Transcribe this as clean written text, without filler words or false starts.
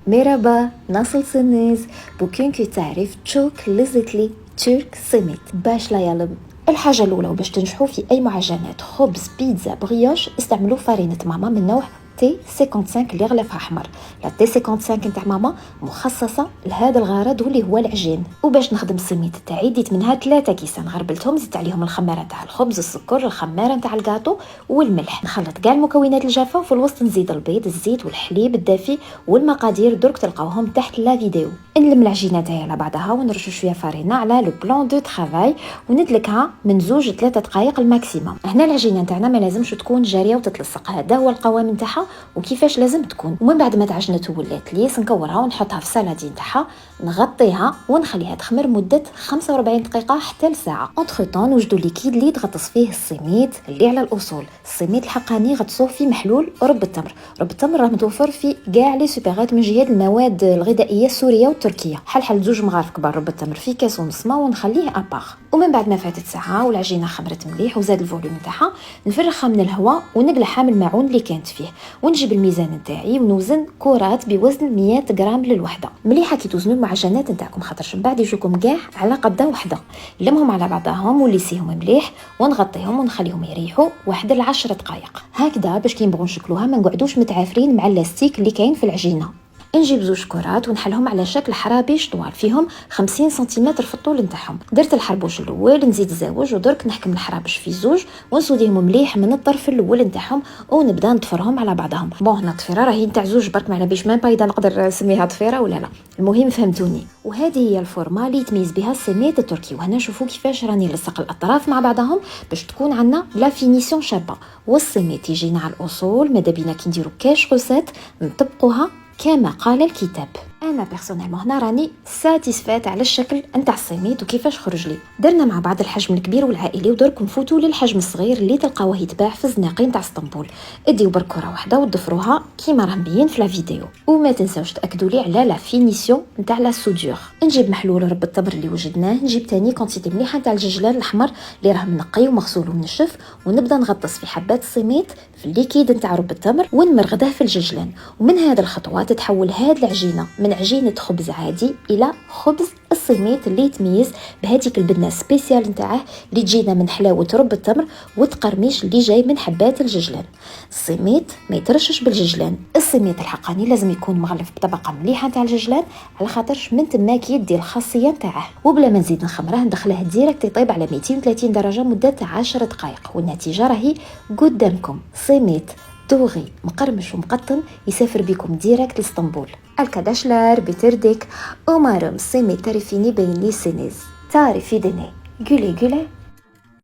مرحبا ناصل سنيز بوكين كي تعرف تشوك لزتلي ترك سميت باش لا يلم. الحاجة الأولى وباش تنجحوا في أي معجنات خبز بيتزا بريوش استعملوا فارينة ماما من نوع تي 55 اللي غلافها احمر. لا تي 55 نتاع ماما مخصصه لهذا الغرض واللي هو العجين. وباش نخدم السميت تاعي ديت منها 3 كيسان، غربلتهم، زدت عليهم الخماره نتاع الخبز، السكر، الخماره نتاع الكاطو والملح. نخلط كاع المكونات الجافه وفي الوسط نزيد البيض، الزيت والحليب الدافي والمقادير درك تلقاوهم تحت لا فيديو. نلم العجينه تاعي على بعضها ونرش شويه فارينه على لو بلان دو ترافاي وندلكها من 2 ل 3 دقائق الماكسيموم. هنا العجينه تاعنا ما لازمش تكون جاريه وتتلصق، هذا هو القوام نتاعها وكيفاش لازم تكون. ومن بعد ما تعجنت ولات ليس نكورها ونحطها في سالادين تاعها، نغطيها ونخليها تخمر مده 45 دقيقه حتى لساعه. اونتر طون نوجدوا ليكيد اللي تغطس فيه السميت اللي على الاصول. السميت الحقاني غطسوه في محلول رب التمر. رب التمر راه متوفر في كاع لي سوبرات من جهه المواد الغذائيه السوريه والتركيه. حل 2 مغارف كبار رب التمر في كاس ونص ما ونخليه اباغ. ومن بعد ما فاتت ساعه والعجينه خمرت مليح وزاد الفوليوم تاعها، نفرغها من الهواء ونقلعها من الماعون اللي كانت فيه، ونجيب الميزان نتاعي ونوزن كرات بوزن 100 غرام للوحده. مليحه كي توزنوا المعجنات نتاعكم خاطرش من بعد يجوكم كاع على قبضه وحده. لمهم على بعضهم وليسيهم مليح ونغطيهم ونخليهم يريحوا 1 ل 10 دقائق هكذا باش كي نبغوا نشكلوها ما نقعدوش متعافرين مع اللاستيك اللي كاين في العجينه. نجيب 2 كرات ونحلهم على شكل حرابيش طوال فيهم 50 سنتيمتر في الطول نتاعهم. درت الحربوش الاول، نزيد الزاوج ودرك نحكم الحرابش في 2 ونسوديهم مليح من الطرف الاول نتاعهم ونبدا نطفرهم على بعضهم. هنا الطفيره راهي نتاع 2 برك، ما على بيش ما بايده نقدر نسميها طفيره ولا لا، المهم فهمتوني. وهذه هي الفورما اللي يتميز بها السميت التركي. وهنا شوفوا كيفاش راني نلصق الاطراف مع بعضهم باش تكون عندنا لا فينيسيون شابه. والسميت يجينا على الاصول، ماذا بينا كي نديروا كاش روسات نطبقوها كما قال الكتاب. انا بيرسونيلمون هنا راني ساتيسفات على الشكل نتاع السميت وكيفاش خرج لي. درنا مع بعض الحجم الكبير والعائلي ودرك نفوتوا للحجم الصغير اللي تلقاوه يتباع في الزناقي نتاع اسطنبول. اديو بركوره واحده وضفروها كيما راه مبين في لا فيديو. وما تنساوش تاكدوا لي على لا فينيسيون نتاع لا سودور. نجيب محلول رب التمر اللي وجدناه، نجيب تاني كونتيتي مليحه نتاع الججلان الاحمر اللي راه منقي ومغسول ومنشف، ونبدا نغطس في حبات السميت في الليكيد نتاع رب التمر ونمرغده في الججلان. ومن هذه الخطوه تتحول هذه العجينه من عجينه خبز عادي الى خبز السميت اللي يتميز بهذيك البنه سبيسيال نتاعه اللي تجينا من حلاوه رب التمر والتقرميش اللي جاي من حبات الججلان. السميت ما يترشش بالججلان، السميت الحقاني لازم يكون مغلف بطبقه مليحه نتاع الججلان على خاطرش من تما كيدي الخاصيه نتاعه. وبلا ما نزيد نخمره ندخله ديريكت يطيب على 230 درجه مده 10 دقائق والنتيجه راهي قدامكم. سميت دوغي مقرمش ومقطن يسافر بكم ديريكت لاسطنبول. الكداشلار بتردك umarım seni tarifini beğendiyseniz tarifini güle güle